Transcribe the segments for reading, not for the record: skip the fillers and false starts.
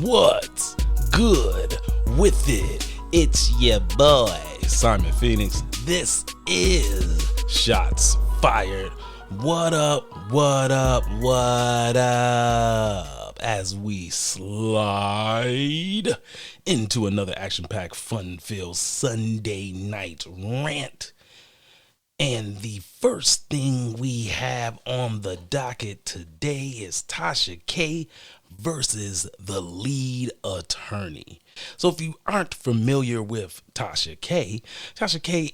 What's good with it? It's your boy, Simon Phoenix. This is Shots Fired. What up, what up, what up? As we slide into another action-packed, fun-filled Sunday night rant. And the first thing we have on the docket today is Tasha K versus the lead attorney. So if you aren't familiar with Tasha K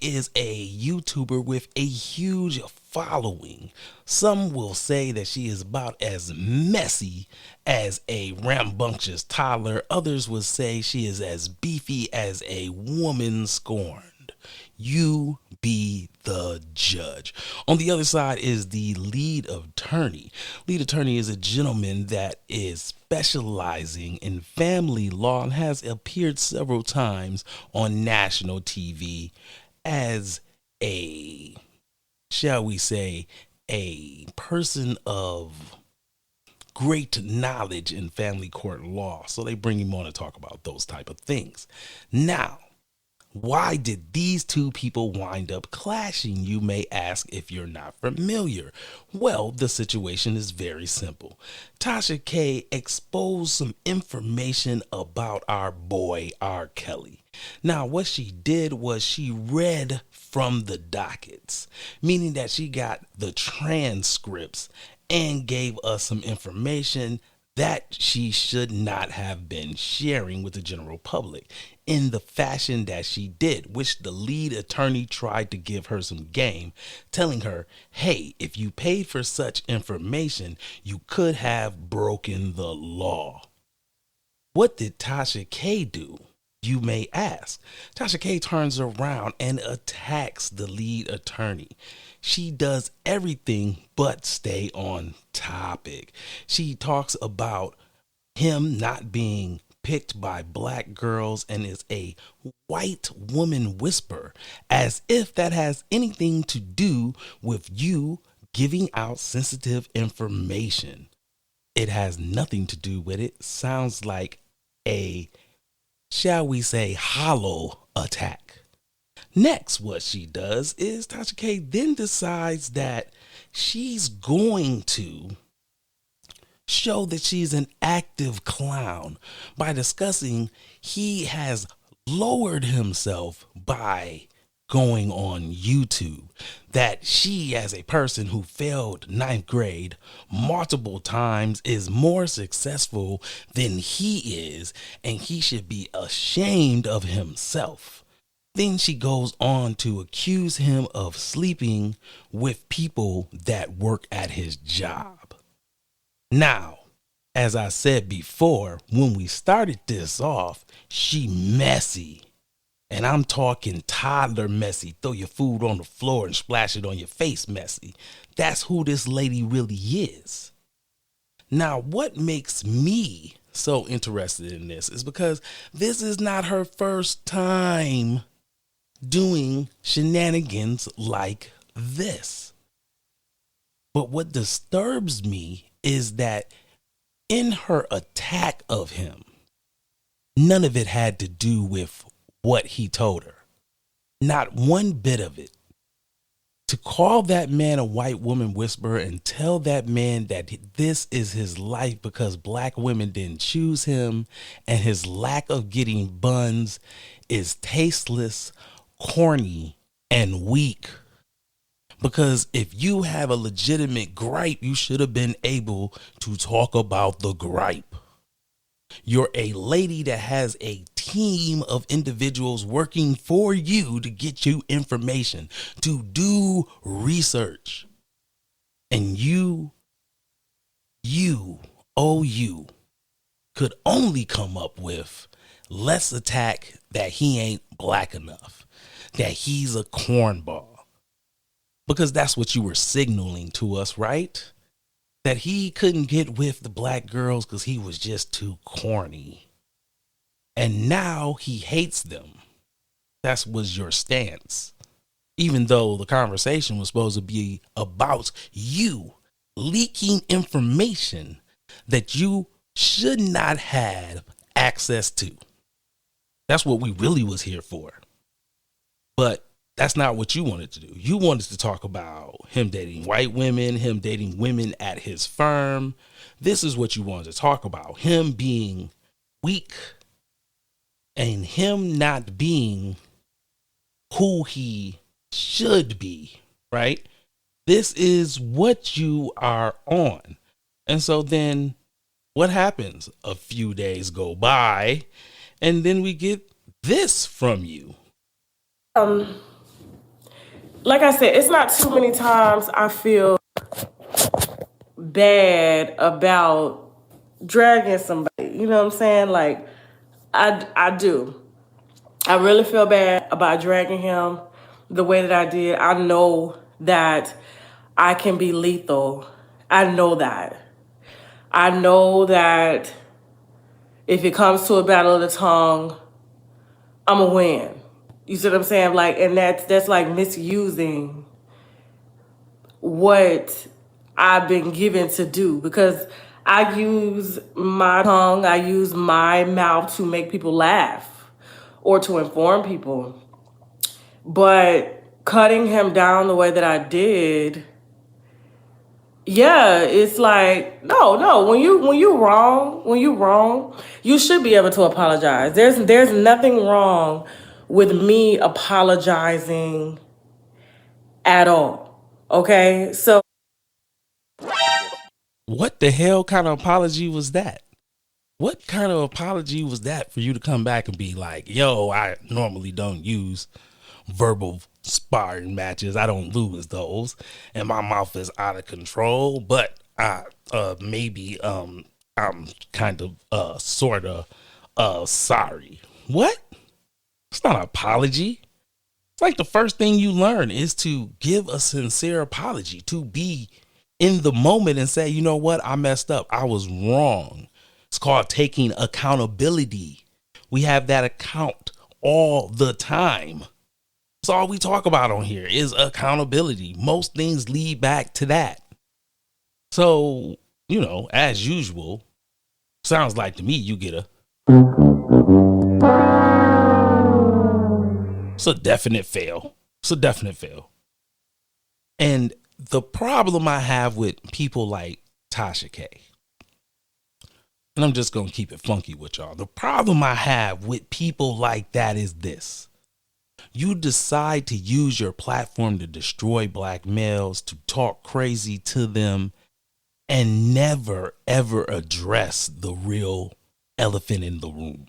is a YouTuber with a huge following. Some will say that she is about as messy as a rambunctious toddler. Others would say she is as beefy as a woman scorned. You be the judge. On the other side is the lead attorney. Lead attorney is a gentleman that is specializing in family law and has appeared several times on national TV as a, shall we say, a person of great knowledge in family court law. So they bring him on to talk about those type of things. Now, why did these two people wind up clashing, you may ask if you're not familiar? Well, the situation is very simple. Tasha K exposed some information about our boy R. Kelly. Now, what she did was she read from the dockets, meaning that she got the transcripts and gave us some information that she should not have been sharing with the general public in the fashion that she did, which the lead attorney tried to give her some game, telling her, hey, if you paid for such information, you could have broken the law. What did Tasha K do? You may ask. Tasha K turns around and attacks the lead attorney. She does everything but stay on topic. She talks about him not being picked by black girls and is a white woman whisperer, as if that has anything to do with you giving out sensitive information. It has nothing to do with it. Sounds like a, shall we say, hollow attack. Next, what she does is Tasha K then decides that she's going to show that she's an active clown by discussing he has lowered himself by going on YouTube, that she, as a person who failed ninth grade multiple times, is more successful than he is, and he should be ashamed of himself. Then she goes on to accuse him of sleeping with people that work at his job. Now, as I said before, when we started this off, she messy. And I'm talking toddler messy. Throw your food on the floor and splash it on your face messy. That's who this lady really is. Now, what makes me so interested in this is because this is not her first time doing shenanigans like this. But what disturbs me is that in her attack of him, none of it had to do with what he told her. Not one bit of it. To call that man a white woman whisperer and tell that man that this is his life because black women didn't choose him and his lack of getting buns is tasteless, corny, and weak. Because if you have a legitimate gripe, you should have been able to talk about the gripe. You're a lady that has a team of individuals working for you to get you information, to do research. And you could only come up with, let's attack that he ain't black enough, that he's a cornball. Because that's what you were signaling to us, right? That he couldn't get with the black girls because he was just too corny. And now he hates them. That was your stance. Even though the conversation was supposed to be about you leaking information that you should not have access to. That's what we really was here for. But that's not what you wanted to do. You wanted to talk about him dating white women, him dating women at his firm. This is what you wanted to talk about. Him being weak and him not being who he should be, right? This is what you are on. And so then what happens? A few days go by and then we get this from you. Like I said, it's not too many times I feel bad about dragging somebody. You know what I'm saying? Like, I do. I really feel bad about dragging him the way that I did. I know that I can be lethal. I know that. I know that if it comes to a battle of the tongue, I'm a win. You see what I'm saying? Like, and that's like misusing what I've been given to do, because I use my tongue, I use my mouth to make people laugh or to inform people. But cutting him down the way that I did, yeah, it's like no. When you wrong, you should be able to apologize. There's nothing wrong with me apologizing at all. Okay, so What the hell kind of apology was that? What kind of apology was that for you to come back and be like, yo, I normally don't use verbal sparring matches. I don't lose those. And my mouth is out of control. But I maybe I'm kind of sort of sorry. What? It's not an apology. It's like the first thing you learn is to give a sincere apology, to be in the moment and say, you know what? I messed up. I was wrong. It's called taking accountability. We have that account all the time. That's all we talk about on here is accountability. Most things lead back to that. So, you know, as usual, sounds like to me you get a... It's a definite fail. It's a definite fail. And the problem I have with people like Tasha K, and I'm just going to keep it funky with y'all. The problem I have with people like that is this. You decide to use your platform to destroy black males, to talk crazy to them, and never, ever address the real elephant in the room.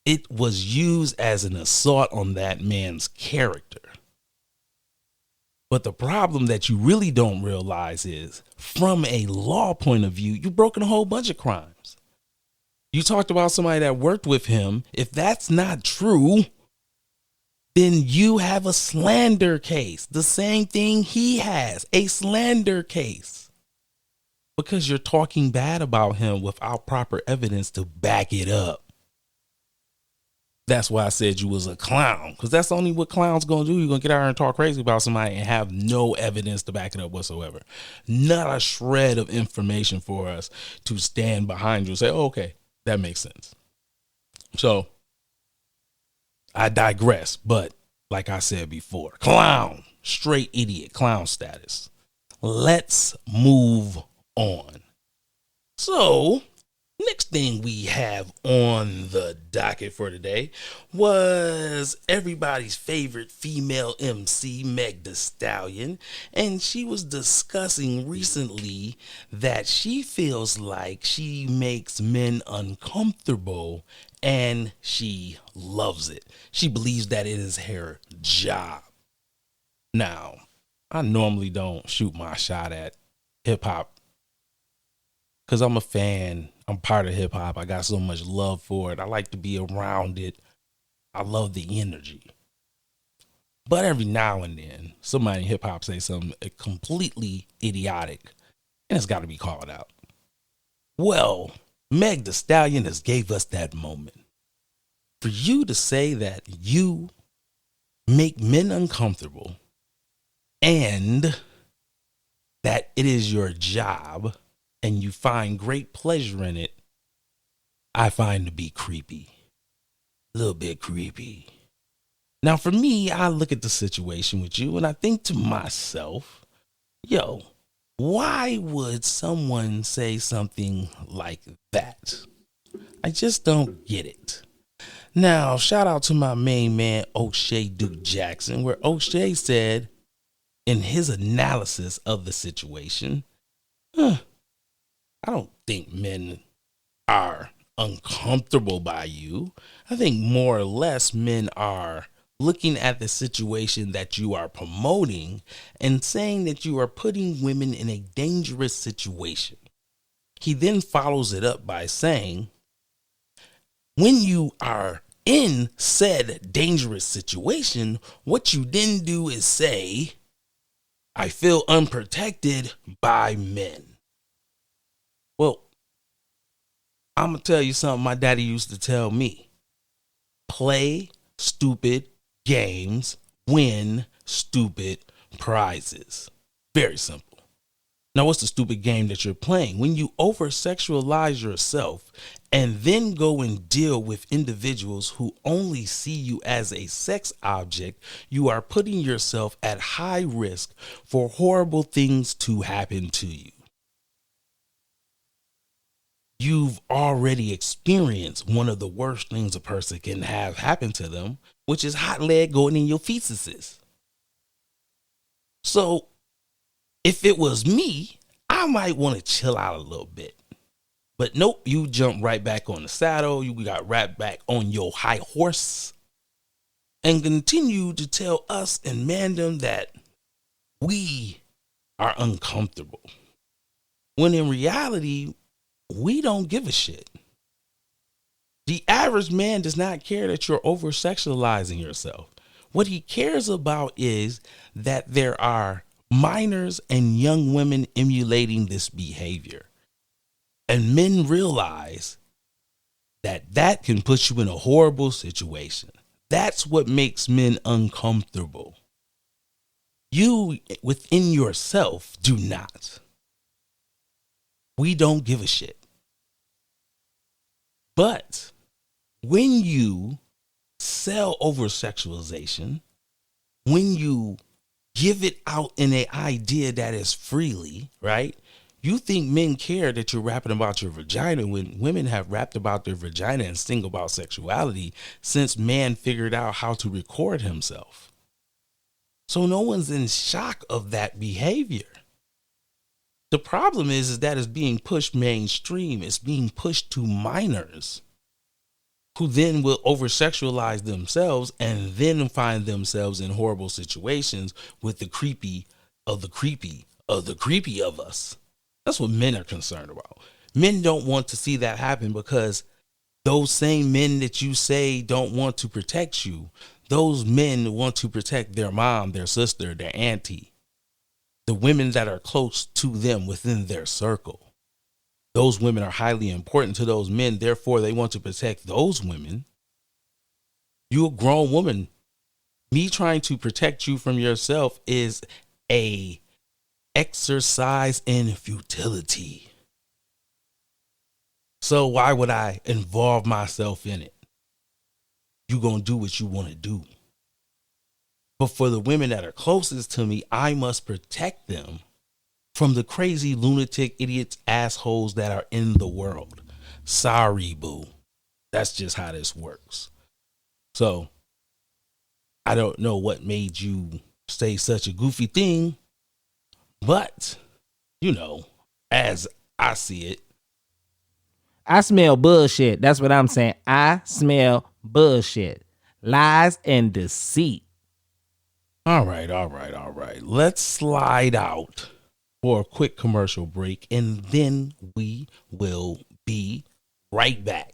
It was used as an assault on that man's character. But the problem that you really don't realize is, from a law point of view, you've broken a whole bunch of crimes. You talked about somebody that worked with him. If that's not true, then you have a slander case. The same thing he has, a slander case. Because you're talking bad about him without proper evidence to back it up. That's why I said you was a clown, because that's only what clowns gonna do. You're gonna get out here and talk crazy about somebody and have no evidence to back it up whatsoever. Not a shred of information for us to stand behind you and say, oh, okay, that makes sense. So I digress, but like I said before, clown, straight idiot, clown status. Let's move on. So next thing we have on the docket for today was everybody's favorite female MC, Meg Thee Stallion, and she was discussing recently that she feels like she makes men uncomfortable and she loves it. She believes that it is her job. Now, I normally don't shoot my shot at hip hop because I'm a fan. I'm part of hip hop. I got so much love for it. I like to be around it. I love the energy. But every now and then, somebody in hip hop say something completely idiotic, and it's got to be called out. Well, Meg Thee Stallion has gave us that moment. For you to say that you make men uncomfortable and that it is your job and you find great pleasure in it, I find to be creepy. A little bit creepy. Now, for me, I look at the situation with you and I think to myself, yo, why would someone say something like that? I just don't get it. Now, shout out to my main man, O'Shea Duke Jackson, where O'Shea said in his analysis of the situation, I don't think men are uncomfortable by you. I think more or less men are looking at the situation that you are promoting and saying that you are putting women in a dangerous situation. He then follows it up by saying, when you are in said dangerous situation, what you then do is say, I feel unprotected by men. Well, I'm going to tell you something my daddy used to tell me. Play stupid games, win stupid prizes. Very simple. Now, what's the stupid game that you're playing? When you over-sexualize yourself and then go and deal with individuals who only see you as a sex object, you are putting yourself at high risk for horrible things to happen to you. You've already experienced one of the worst things a person can have happen to them, which is hot lead going in your fetuses. So if it was me, I might want to chill out a little bit. But nope, you jump right back on the saddle. You got right back on your high horse and continue to tell us and Mandem that we are uncomfortable. When in reality, we don't give a shit. The average man does not care that you're over-sexualizing yourself. What he cares about is that there are minors and young women emulating this behavior. And men realize that that can put you in a horrible situation. That's what makes men uncomfortable. You, within yourself, do not. We don't give a shit. But when you sell over sexualization, when you give it out in an idea that is freely, right? You think men care that you're rapping about your vagina when women have rapped about their vagina and sing about sexuality since man figured out how to record himself. So no one's in shock of that behavior. The problem is that it's being pushed mainstream. It's being pushed to minors who then will over-sexualize themselves and then find themselves in horrible situations with the creepy of the creepy of the creepy of us. That's what men are concerned about. Men don't want to see that happen because those same men that you say don't want to protect you, those men want to protect their mom, their sister, their auntie, the women that are close to them within their circle. Those women are highly important to those men. Therefore, they want to protect those women. You're a grown woman. Me trying to protect you from yourself is a exercise in futility. So why would I involve myself in it? You're going to do what you want to do. But for the women that are closest to me, I must protect them from the crazy lunatic idiots, assholes that are in the world. Sorry, boo. That's just how this works. So I don't know what made you say such a goofy thing, but you know, as I see it, I smell bullshit. That's what I'm saying. I smell bullshit. Lies and deceit. All right. Let's slide out for a quick commercial break, and then we will be right back.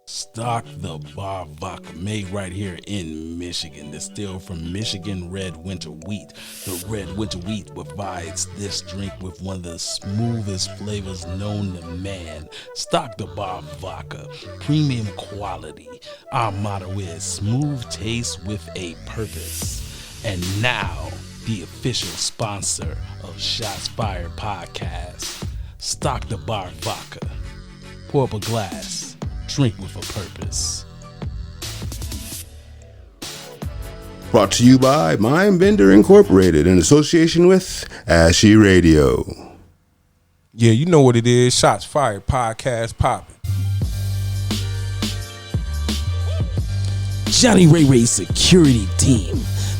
Stock the bar vodka made right here in Michigan. Distilled from Michigan red winter wheat. The red winter wheat provides this drink with one of the smoothest flavors known to man. Stock the bar vodka, premium quality. Our motto is smooth taste with a purpose. And now the official sponsor of Shots Fired Podcast. Stock the bar vodka. Pour up a glass. Drink with a purpose. Brought to you by Mindbender Incorporated in association with Ashy Radio. Yeah, you know what it is. Shots Fired Podcast popping. Johnny Ray Ray Security Team.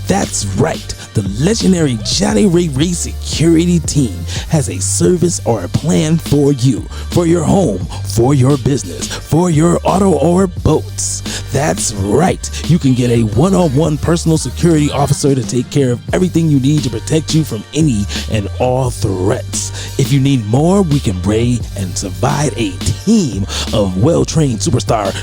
That's right. The legendary Johnny Ray Ray Security Team has a service or a plan for you, for your home, for your business, for your auto or boats. That's right. You can get a one-on-one personal security officer to take care of everything you need to protect you from any and all threats. If you need more, we can bring and provide a team of well-trained superstars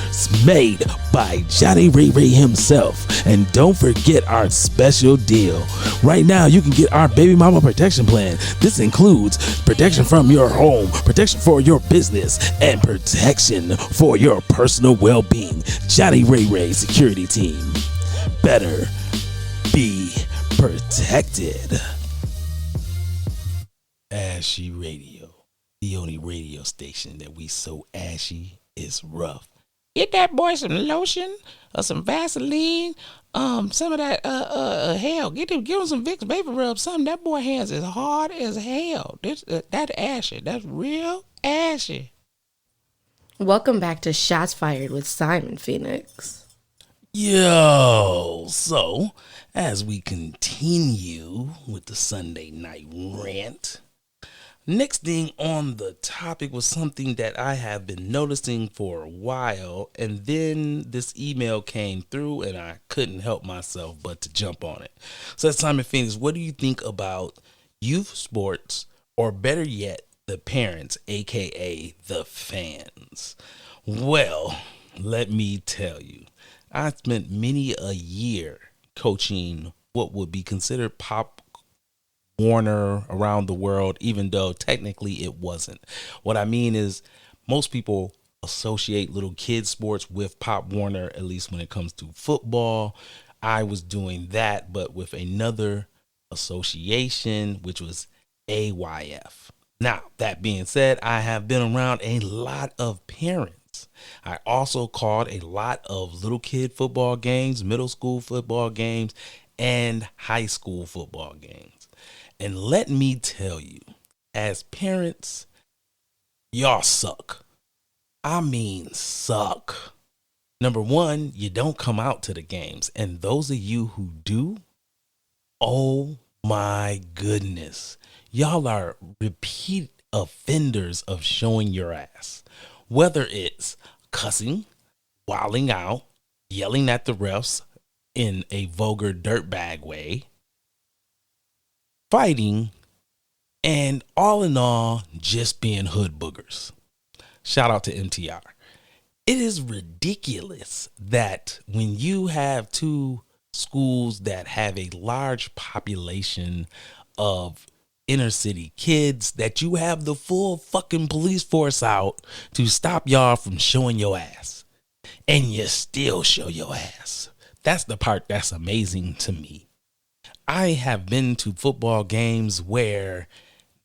made by Johnny Ray Ray himself. And don't forget our special deal. Right now, you can get our baby mama protection plan. This includes protection from your home, protection for your business, and protection for your personal well-being. Johnny Ray Ray Security Team. Better be protected. Ashy Radio. The only radio station that we so ashy is rough. Get that boy some lotion or some Vaseline, some of that hell. Give him some Vicks Vapor Rub, something. That boy hands is hard as hell. That ashy. That's real ashy. Welcome back to Shots Fired with Simon Phoenix. Yo, so as we continue with the Sunday night rant, next thing on the topic was something that I have been noticing for a while, and then this email came through and I couldn't help myself but to jump on it. So that's Simon Phoenix. What do you think about youth sports, or better yet, the parents, aka the fans? Well, let me tell you, I spent many a year coaching what would be considered Pop Warner around the world, even though technically it wasn't. What I mean is, most people associate little kid sports with Pop Warner, at least when it comes to football. I was doing that, but with another association, which was AYF. Now, that being said, I have been around a lot of parents. I also called a lot of little kid football games, middle school football games, and high school football games. And let me tell you, as parents, y'all suck. I mean, suck. Number one, you don't come out to the games. And those of you who do, oh my goodness. Y'all are repeat offenders of showing your ass. Whether it's cussing, wilding out, yelling at the refs in a vulgar dirtbag way, fighting, and all in all, just being hood boogers. Shout out to MTR. It is ridiculous that when you have two schools that have a large population of inner city kids, that you have the full fucking police force out to stop y'all from showing your ass. And you still show your ass. That's the part that's amazing to me. I have been to football games where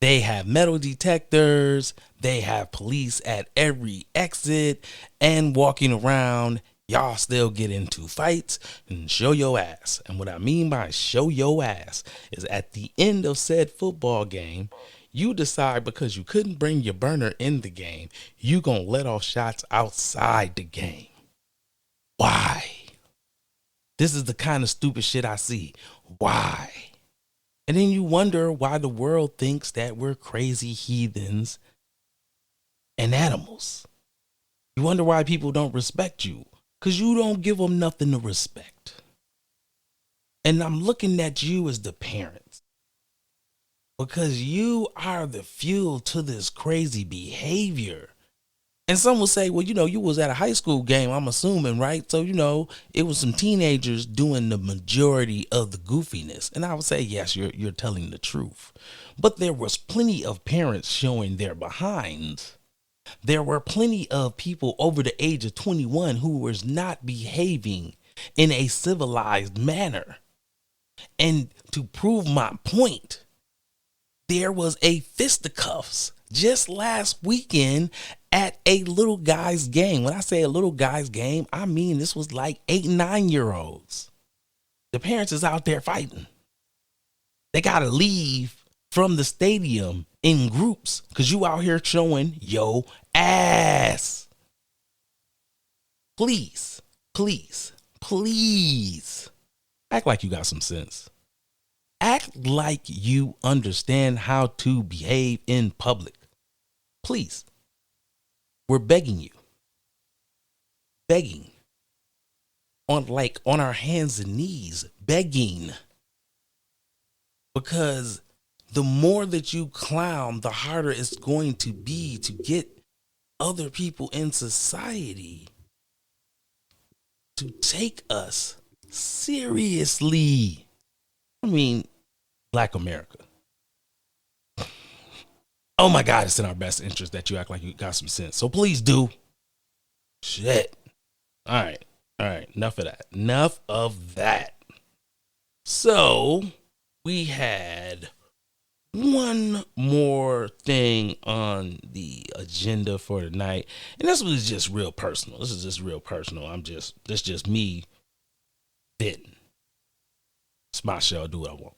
they have metal detectors, they have police at every exit, and walking around, y'all still get into fights and show your ass. And what I mean by show your ass is at the end of said football game, you decide because you couldn't bring your burner in the game, you gonna let off shots outside the game. Why? This is the kind of stupid shit I see. Why? And then you wonder why the world thinks that we're crazy heathens and animals. You wonder why people don't respect you, because you don't give them nothing to respect. And I'm looking at you as the parents, because you are the fuel to this crazy behavior. And some will say, well, you was at a high school game, I'm assuming, right? So, it was some teenagers doing the majority of the goofiness. And I would say, yes, you're telling the truth. But there was plenty of parents showing their behinds. There were plenty of people over the age of 21 who was not behaving in a civilized manner. And to prove my point, there was a fisticuffs just last weekend at a little guy's game. When I say a little guy's game, I mean this was like 8 and 9-year-olds. The parents is out there fighting. They got to leave from the stadium in groups because you out here showing yo ass. Please, please, please act like you got some sense. Act like you understand how to behave in public. Please. We're begging you. Begging. On our hands and knees. Begging. Because the more that you clown, the harder it's going to be to get other people in society to take us seriously. I mean, Black America. Oh my God, it's in our best interest that you act like you got some sense. So please do. Shit. All right. Enough of that. So we had one more thing on the agenda for tonight. And this was just real personal. This is just real personal. This just me bidding. It's my show. I do what I want.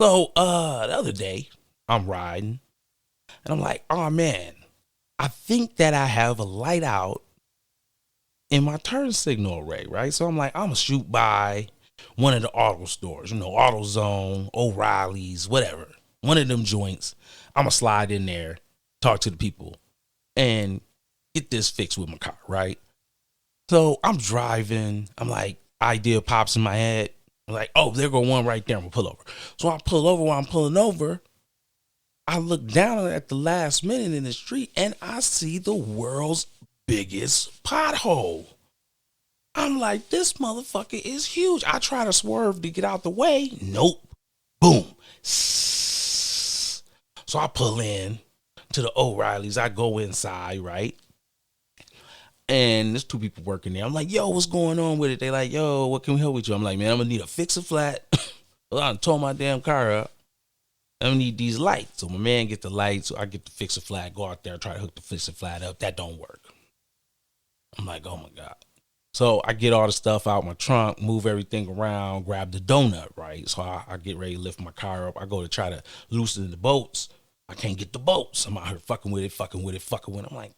So the other day, I'm riding, and I'm like, oh man, I think that I have a light out in my turn signal array, right? So I'm like, I'm gonna shoot by one of the auto stores, AutoZone, O'Reilly's, whatever. One of them joints. I'm gonna slide in there, talk to the people, and get this fixed with my car, right? So I'm driving. I'm like, idea pops in my head. I'm like, oh, there go one right there. I'm gonna pull over. So I pull over. While I'm pulling over, I look down at the last minute in the street and I see the world's biggest pothole. I'm like, this motherfucker is huge. I try to swerve to get out the way. Nope. Boom. So I pull in to the O'Reilly's. I go inside, right? And there's two people working there. I'm like, yo, what's going on with it? They like, yo, what can we help with you? I'm like, man, I'm gonna need a fix-a-flat. Well, I tore my damn car up. I'm gonna need these lights. So my man get the lights. So I get the fix-a-flat, go out there, try to hook the fix-a-flat up. That don't work. I'm like, oh my God. So I get all the stuff out my trunk, move everything around, grab the donut, right? So I get ready to lift my car up. I go to try to loosen the bolts. I can't get the bolts. I'm out here fucking with it. I'm like,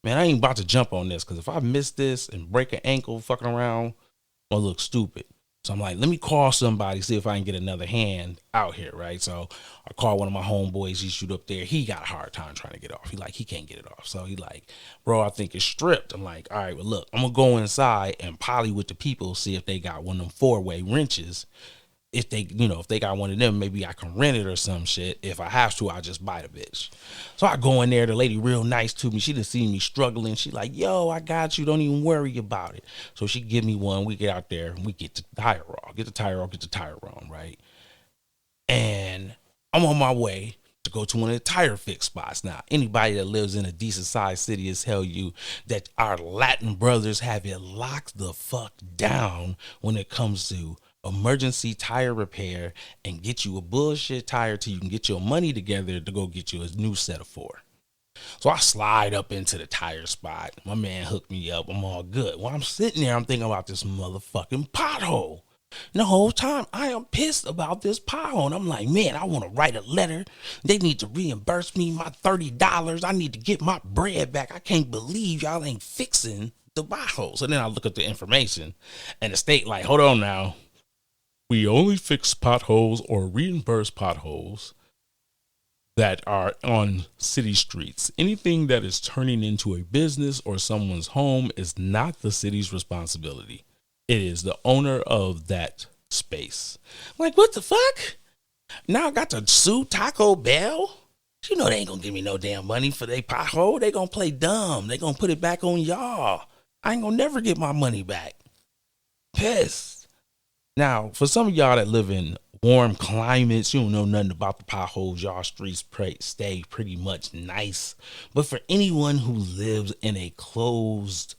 man, I ain't about to jump on this because if I miss this and break an ankle fucking around, I'll look stupid. So I'm like, let me call somebody, see if I can get another hand out here, right? So I call one of my homeboys. He shoot up there. He got a hard time trying to get off. He can't get it off. So he like, bro, I think it's stripped. I'm like, all right, well, look, I'm going to go inside and poly with the people, see if they got one of them 4-way wrenches. If they got one of them, maybe I can rent it or some shit. If I have to, I'll just buy the bitch. So I go in there. The lady real nice to me. She done seen me struggling. She like, yo, I got you. Don't even worry about it. So she give me one. We get out there and we get the tire off. Get the tire on, right? And I'm on my way to go to one of the tire fix spots. Now, anybody that lives in a decent sized city has tell you that our Latin brothers have it locked the fuck down when it comes to emergency tire repair and get you a bullshit tire till you can get your money together to go get you a new set of 4. So I slide up into the tire spot. My man hooked me up. I'm all good. While I'm sitting there, I'm thinking about this motherfucking pothole. And the whole time I am pissed about this pothole. And I'm like, man, I want to write a letter. They need to reimburse me my $30. I need to get my bread back. I can't believe y'all ain't fixing the pothole. So then I look at the information and the state like, hold on now. We only fix potholes or reimburse potholes that are on city streets. Anything that is turning into a business or someone's home is not the city's responsibility. It is the owner of that space. Like, what the fuck? Now I got to sue Taco Bell? You know they ain't gonna give me no damn money for their pothole. They gonna play dumb. They gonna put it back on y'all. I ain't gonna never get my money back. Pissed. Now, for some of y'all that live in warm climates, you don't know nothing about the potholes. Y'all streets stay pretty much nice. But for anyone who lives in a closed,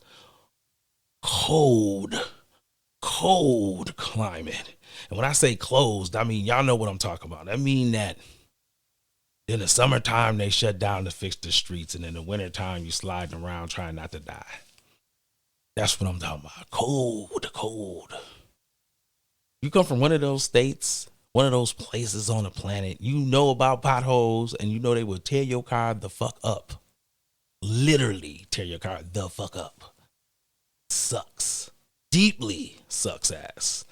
cold climate, And when I say closed, I mean, y'all know what I'm talking about. I mean that in the summertime, they shut down to fix the streets. And in the wintertime, you sliding around trying not to die. That's what I'm talking about. Cold. You come from one of those states, one of those places on the planet, you know about potholes, and you know they will tear your car the fuck up. Literally tear your car the fuck up. Sucks. Deeply sucks ass.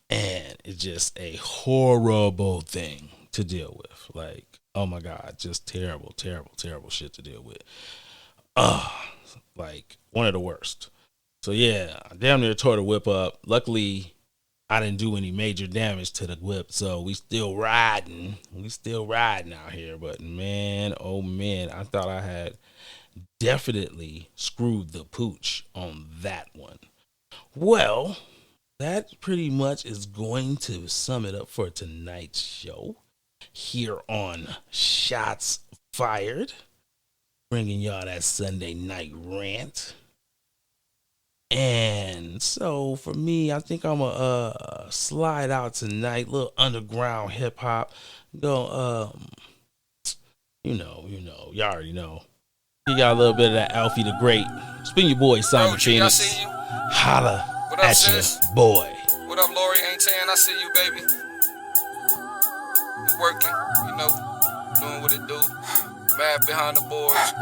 And it's just a horrible thing to deal with. Like, oh my God, just terrible shit to deal with. Like one of the worst. So yeah, I damn near tore the whip up. Luckily, I didn't do any major damage to the whip, so we still riding. Out here. But man, oh man, I thought I had definitely screwed the pooch on that one. Well, that pretty much is going to sum it up for tonight's show here on Shots Fired, bringing y'all that Sunday night rant. And so for me, I think I'm gonna slide out tonight, little underground hip hop. Go, you already know. You got a little bit of that Alfie the Great. Spin your boy Simon Phoenix. Holla what up, at sis? your boy. What up, Lori? Ain't 10, I see you, baby. You working, doing what it do. Mad behind the boards.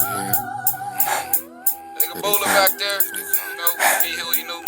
Nigga bowling back there, be who you know.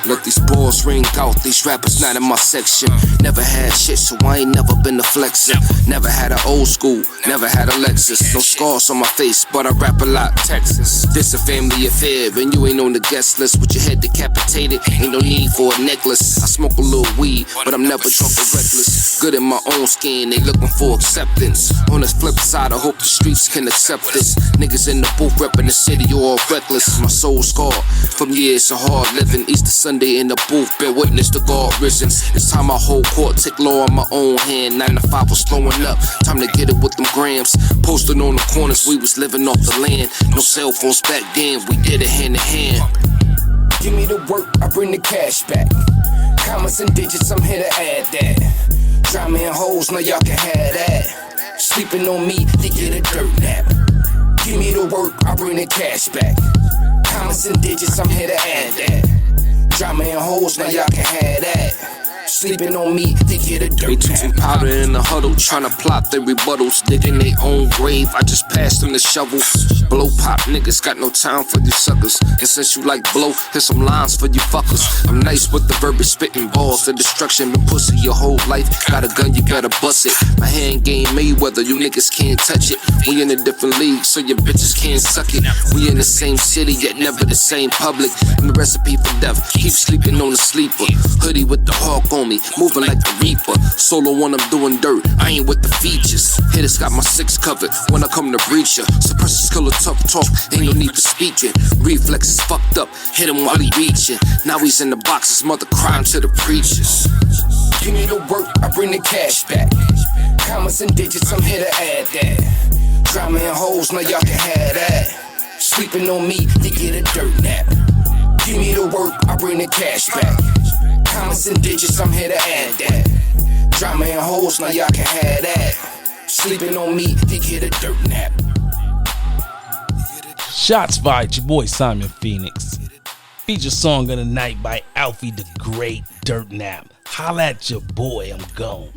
Let these balls ring out, these rappers not in my section. Never had shit, so I ain't never been a flexer. Never had an old school, never had a Lexus. No scars on my face, but I rap a lot. Texas, this a family affair, and you ain't on the guest list with your head decapitated. Ain't no need for a necklace. I smoke a little weed, but I'm never drunk or reckless. Good in my own skin, they looking for acceptance. On the flip side, I hope the streets can accept this. Niggas in the booth reppin' the city, all reckless. My soul scarred from years of hard living. Easter Sunday in the booth, bear witness to God risen. It's time I hold court, take law in my own hand. 9 to 5 was slowing up, time to get it with them grams. Posted on the corners, we was living off the land. No cell phones back then, we did it hand in hand. Give me the work, I bring the cash back. Commas and digits, I'm here to add that. Drama and hoes, now y'all can have that. Sleeping on me, they get a dirt nap. Give me the work, I bring the cash back. Commas and digits, I'm here to add that. Drama and hoes, now y'all can have that. Sleeping on me, they get a dirt nap. They took some powder in the huddle, tryna plot their rebuttals. Digging their own grave, I just passed them the shovel. Blow pop niggas, got no time for you suckers. And since you like blow, here's some lines for you fuckers. I'm nice with the verbiage, spitting balls. The destruction been pussy your whole life. Got a gun, you better bust it. My hand game Mayweather, you niggas can't touch it. We in a different league, so your bitches can't suck it. We in the same city, yet never the same public. I'm the recipe for death, keep sleeping on the sleeper. Hoodie with the hawk on me, moving like the Reaper. Solo when I'm doing dirt, I ain't with the features. Hitters got my 6 covered when I come to breach ya. Suppressors kill a tough talk, ain't no need for speaking. Reflexes fucked up, hit him while he reaching. Now he's in the box, his mother crying to the preachers. Give me the work, I bring the cash back. Commas and digits, I'm here to add that. Drama and hoes, now y'all can have that. Sleeping on me, they get a dirt nap. Give me the work, I bring the cash back. Commas and digits, I'm here to add that. Drama and hoes, now y'all can have that. Sleeping on me, they get a dirt nap. Shots Fired, your boy Simon Phoenix. Feature song of the night by Alfie the Great, Dirt Nap. Holla at your boy, I'm gone.